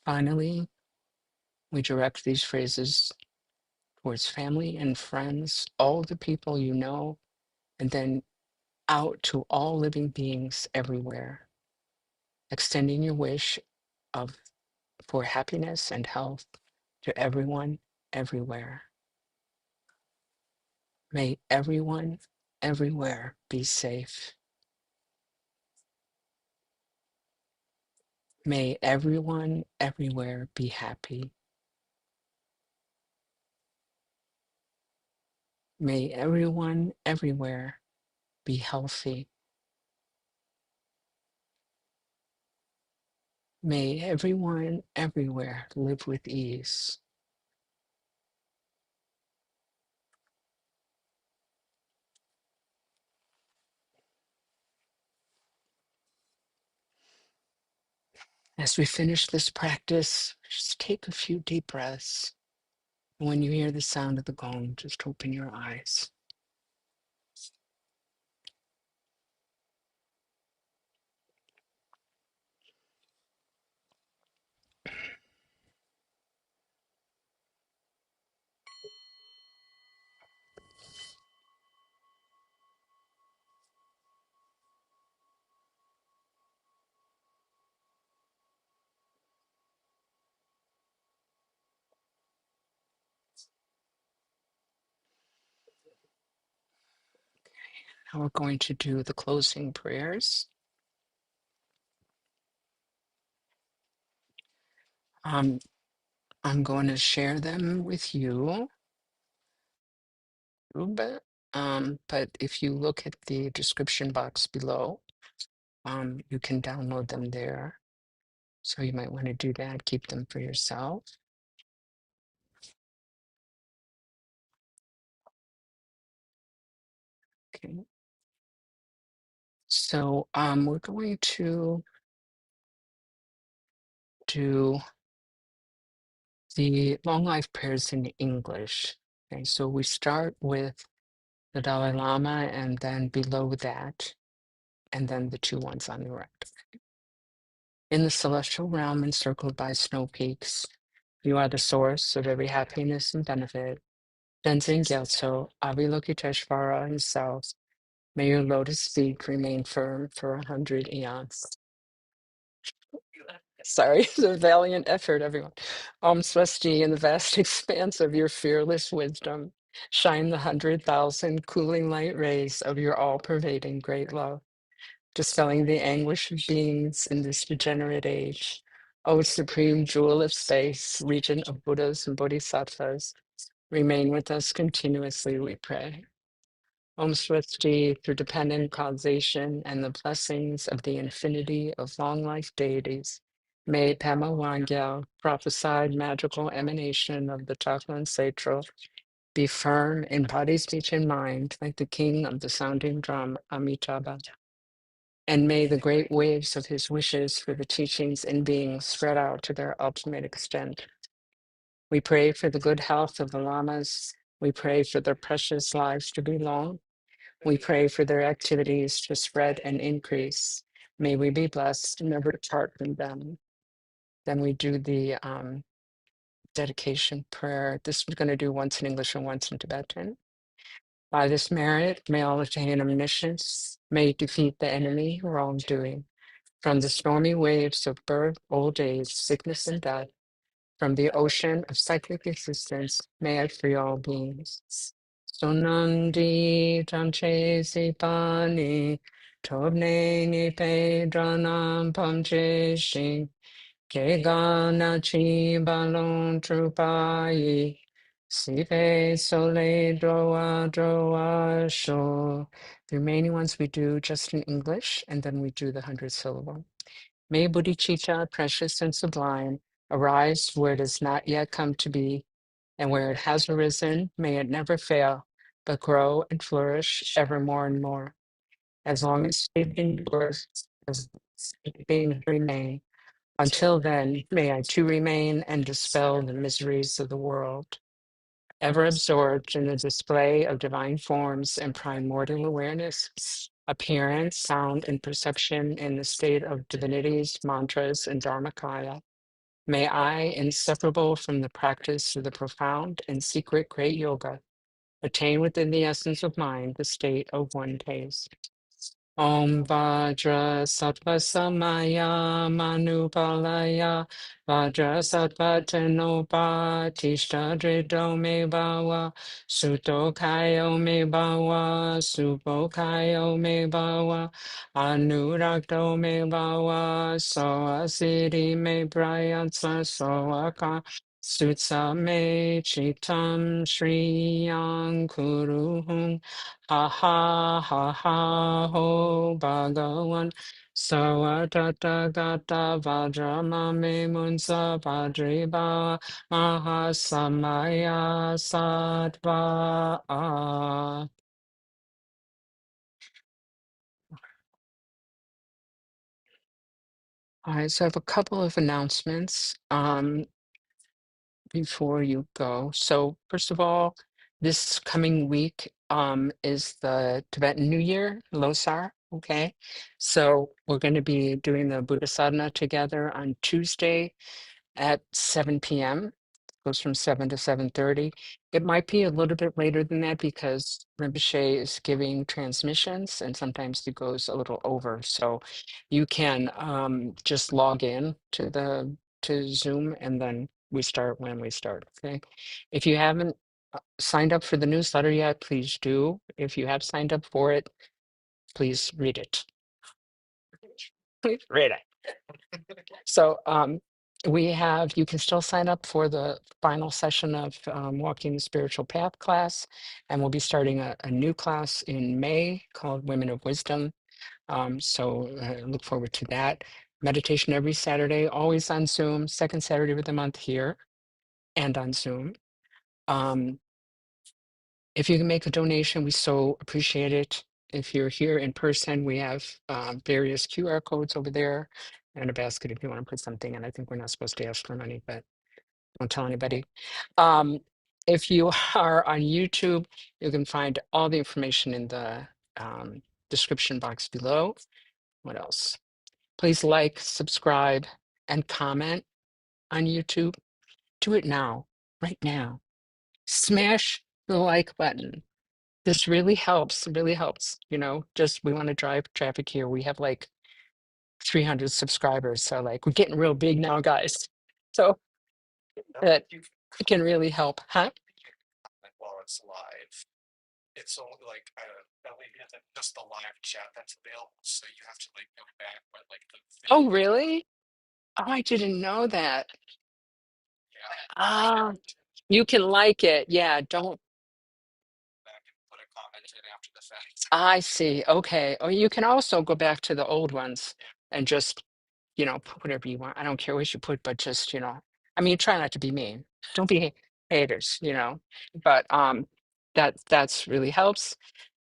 [SPEAKER 1] Finally, we direct these phrases towards family and friends, all the people you know, and then out to all living beings everywhere, extending your wish of for happiness and health to everyone, everywhere. May everyone, everywhere be safe. May everyone, everywhere be happy. May everyone, everywhere be healthy. May everyone, everywhere live with ease. As we finish this practice, just take a few deep breaths. When you hear the sound of the gong, just open your eyes. Now we're going to do the closing prayers. I'm going to share them with you a little bit, but if you look at the description box below, you can download them there. So you might want to do that, keep them for yourself. Okay. So we're going to do the long life prayers in English. Okay, so we start with the Dalai Lama and then below that, and then the two ones on the right. In the celestial realm encircled by snow peaks, you are the source of every happiness and benefit. Tenzin Gyatso, Avalokiteshvara himself, may your lotus feet remain firm for 100 eons. Sorry, it's a valiant effort, everyone. Om Swasti, in the vast expanse of your fearless wisdom, shine the 100,000 cooling light rays of your all-pervading great love, dispelling the anguish of beings in this degenerate age. O supreme jewel of space, regent of Buddhas and Bodhisattvas, remain with us continuously, we pray. Om Swasti, through dependent causation and the blessings of the infinity of long life deities, may Pema Wangyal, prophesied magical emanation of the Chaklan Saitro, be firm in body, speech, and mind, like the king of the sounding drum, Amitabha. And may the great waves of his wishes for the teachings and beings spread out to their ultimate extent. We pray for the good health of the lamas. We pray for their precious lives to be long. We pray for their activities to spread and increase. May we be blessed, never to part from them. Then we do the dedication prayer. This we're going to do once in English and once in Tibetan. By this merit, may all attain omniscience, may defeat the enemy wrongdoing. From the stormy waves of birth, old age, sickness, and death, from the ocean of cyclic existence, may I free all beings. Sonandi tanche sipani, tobne ni pe dranam pamche shing, ke gana chi balon trupai, sipe sole droa sho. The remaining ones we do just in English, and then we do the 100 syllable. May bodhicitta, precious and sublime, arise where it has not yet come to be, and where it has arisen, may it never fail, but grow and flourish ever more and more. As long as faith endures, as beings remain. Until then, may I too remain and dispel the miseries of the world. Ever absorbed in the display of divine forms and primordial awareness, appearance, sound, and perception in the state of divinities, mantras, and dharmakaya. May I, inseparable from the practice of the profound and secret great yoga, attain within the essence of mind the state of one taste. Om Vajra Sattva Samaya Manupalaya Vajra Sattva Tenopa Tishta Drido Me Bhava Suto Kayo Me Bhava Supo Kayo Me Bhava Anurakto Me Bhava Soa Siddhi Me Prayatsa Soa Sutsa Me Chitam Shriyang Kuruhum ha ha ha ha ho bhagavan savatata gata vajramame munsa padriba mahasamaya sattva. All right, so I have a couple of announcements. Before you go. So first of all, this coming week is the Tibetan New Year, Losar. Okay, so we're going to be doing the Buddha Sadhana together on Tuesday at 7 p.m. Goes from 7 to 7:30. It might be a little bit later than that because Rinpoche is giving transmissions and sometimes it goes a little over. So you can just log in to Zoom and then we start when we start. Okay. If you haven't signed up for the newsletter yet, please do. If you have signed up for it, please read it. Please read it. So you can still sign up for the final session of Walking the Spiritual Path class, and we'll be starting a new class in May called Women of Wisdom. So look forward to that. Meditation every Saturday, always on Zoom, second Saturday of the month here and on Zoom. If you can make a donation, we so appreciate it. If you're here in person, we have various QR codes over there and a basket if you want to put something in. I think we're not supposed to ask for money, but don't tell anybody. If you are on YouTube, you can find all the information in the description box below. What else? Please like, subscribe, and comment on YouTube. Do it now, right now. Smash the like button. This really helps, really helps. Just we want to drive traffic here. We have like 300 subscribers. So like we're getting real big now, guys. So that it can really help, huh?
[SPEAKER 9] While it's live, it's only like that way just the live chat that's available. So you have to like go back, but like the
[SPEAKER 1] Oh,
[SPEAKER 9] video,
[SPEAKER 1] really? Oh, I didn't know that.
[SPEAKER 9] yeah.
[SPEAKER 1] Ah, You can like it. Yeah, don't.
[SPEAKER 9] back and put a comment in after the fact.
[SPEAKER 1] I see. Okay. Or you can also go back to the old ones and just, put whatever you want. I don't care what you put, but just, I mean, try not to be mean. Don't be haters, But that's really helps.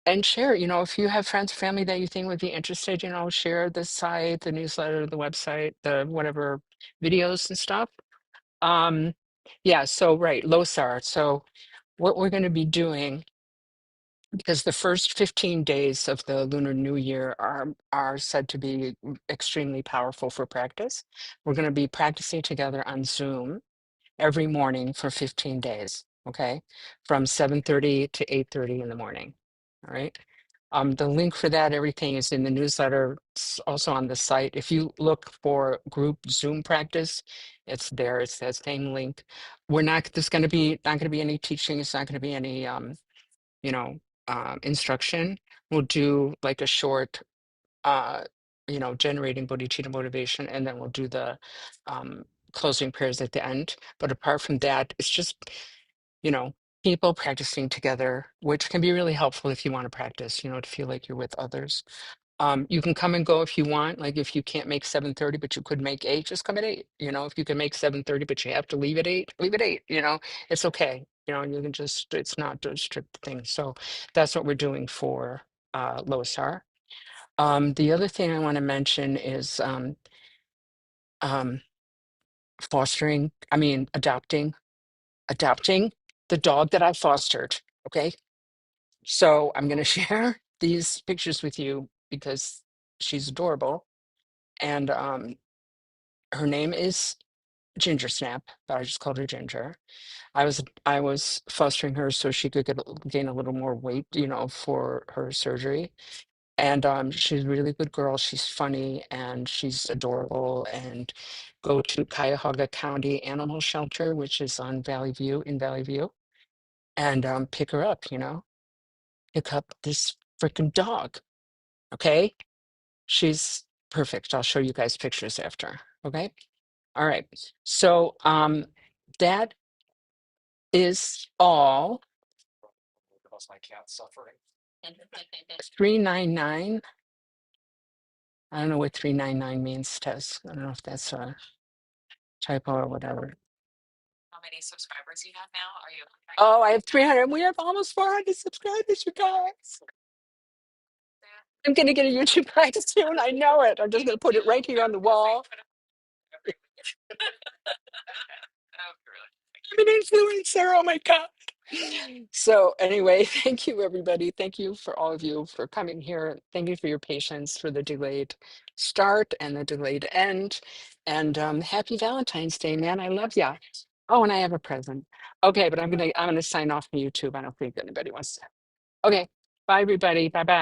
[SPEAKER 1] And share, if you have friends or family that you think would be interested, share the site, the newsletter, the website, the whatever videos and stuff. Yeah, so right, LOSAR. So what we're going to be doing, because the first 15 days of the Lunar New Year are said to be extremely powerful for practice. We're going to be practicing together on Zoom every morning for 15 days, okay? From 7:30 to 8:30 in the morning. All right. The link for that, everything is in the newsletter. It's also on the site. If you look for group Zoom practice, it's there. It's that same link. There's going to be not going to be any teaching. It's not going to be any you know, instruction. We'll do like a short, generating bodhicitta motivation, and then we'll do the closing prayers at the end. But apart from that, it's just, you know, people practicing together, which can be really helpful if you want to practice, to feel like you're with others. You can come and go if you want. Like if you can't make 7:30, but you could make 8, just come at 8. If you can make 7:30, but you have to leave at 8, leave at 8. It's okay. You can just, it's not a strict thing. So that's what we're doing for Losar. The other thing I want to mention is um, adopting the dog that I fostered. Okay. So I'm going to share these pictures with you because she's adorable. And her name is Ginger Snap, but I just called her Ginger. I was fostering her so she could gain a little more weight, for her surgery. And she's a really good girl. She's funny and she's adorable. And go to Cuyahoga County Animal Shelter, which is on in Valley View, and pick her up. Pick up this freaking dog. Okay, she's perfect. I'll show you guys pictures after. Okay. All right. So that is all.
[SPEAKER 9] Because my cat's suffering.
[SPEAKER 1] 399. I don't know what 399 means, Tess. I don't know if that's a typo or whatever.
[SPEAKER 6] How many subscribers you have now? Are you?
[SPEAKER 1] Oh, I have 300. We have almost 400 subscribers, you guys. I'm going to get a YouTube channel soon. I know it. I'm just going to put it right here on the wall. I'm an influencer. Oh my God. So anyway, thank you, everybody. Thank you for all of you for coming here. Thank you for your patience for the delayed start and the delayed end. And happy Valentine's Day, man. I love ya. Oh, and I have a present. Okay, but I'm gonna sign off from YouTube. I don't think anybody wants to. Okay, bye everybody. Bye bye.